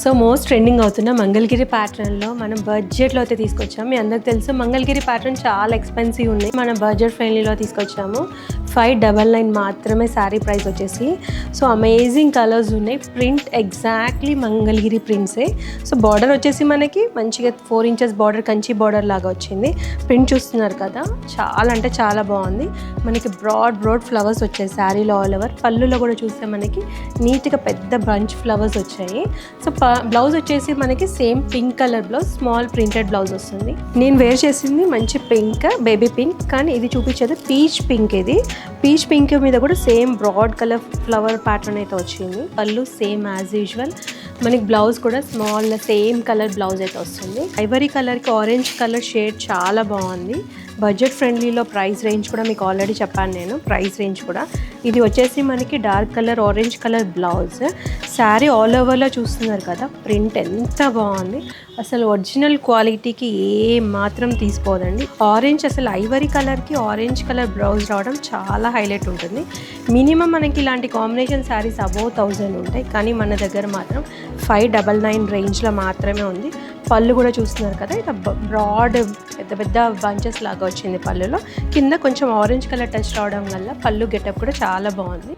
So most trending అవుతున్న మంగళగిరి ప్యాటర్న్లో మనం బడ్జెట్లో అయితే తీసుకొచ్చాము. మీ అందరికి తెలుసు మంగళగిరి ప్యాటర్న్ చాలా ఎక్స్పెన్సివ్ ఉన్నాయి. మనం బడ్జెట్ ఫ్రెండ్లీలో తీసుకొచ్చాము. 599 మాత్రమే శారీ ప్రైస్ వచ్చేసి. సో అమేజింగ్ కలర్స్ ఉన్నాయి. ప్రింట్ ఎగ్జాక్ట్లీ మంగళగిరి ప్రింట్సే. సో బార్డర్ వచ్చేసి మనకి మంచిగా 4 ఇంచెస్ బార్డర్, కంచి బార్డర్ లాగా వచ్చింది. ప్రింట్ చూస్తున్నారు కదా, చాలా అంటే చాలా బాగుంది. మనకి బ్రాడ్ ఫ్లవర్స్ వచ్చాయి శారీలో ఆల్ ఓవర్. పళ్ళులో కూడా చూస్తే మనకి నీట్గా పెద్ద బంచ్ ఫ్లవర్స్ వచ్చాయి. సో బ్లౌజ్ వచ్చేసి మనకి same pink colour blouse, small printed blouse వస్తుంది. నేను వేర్ చేసింది మంచి పింక్, బేబీ పింక్, కానీ ఇది చూపించేది పీచ్ పింక్. ఇది పీచ్ పింక్ మీద కూడా same broad colour flower pattern అయితే వచ్చింది. పళ్ళు సేమ్ యాజ్ యూజువల్. మనకి బ్లౌజ్ కూడా స్మాల్ సేమ్ కలర్ బ్లౌజ్ అయితే వస్తుంది. ఐవరీ కలర్కి ఆరెంజ్ కలర్ షేడ్ చాలా బాగుంది. బడ్జెట్ ఫ్రెండ్లీలో ప్రైస్ రేంజ్ కూడా మీకు ఆల్రెడీ చెప్పాను నేను. ప్రైస్ రేంజ్ కూడా ఇది వచ్చేసి మనకి dark colour orange colour blouse. Sari all ఓవర్లో చూస్తున్నారు కదా, ప్రింట్ ఎంత బాగుంది. అసలు ఒరిజినల్ క్వాలిటీకి ఏ మాత్రం తీసుకోదండి. ఆరెంజ్ అసలు ఐవరీ కలర్కి ఆరెంజ్ కలర్ బ్లౌజ్ రావడం చాలా హైలైట్ ఉంటుంది. మినిమం మనకి ఇలాంటి కాంబినేషన్ శారీస్ అబోవ్ 1000 ఉంటాయి, కానీ మన దగ్గర మాత్రం 599 రేంజ్లో మాత్రమే ఉంది. పళ్ళు కూడా చూస్తున్నారు కదా, ఇట్లా బ్రాడ్ పెద్ద బంచెస్ లాగా వచ్చింది పళ్ళులో. కింద కొంచెం ఆరెంజ్ కలర్ టచ్ రావడం వల్ల పళ్ళు గెటప్ కూడా చాలా బాగుంది.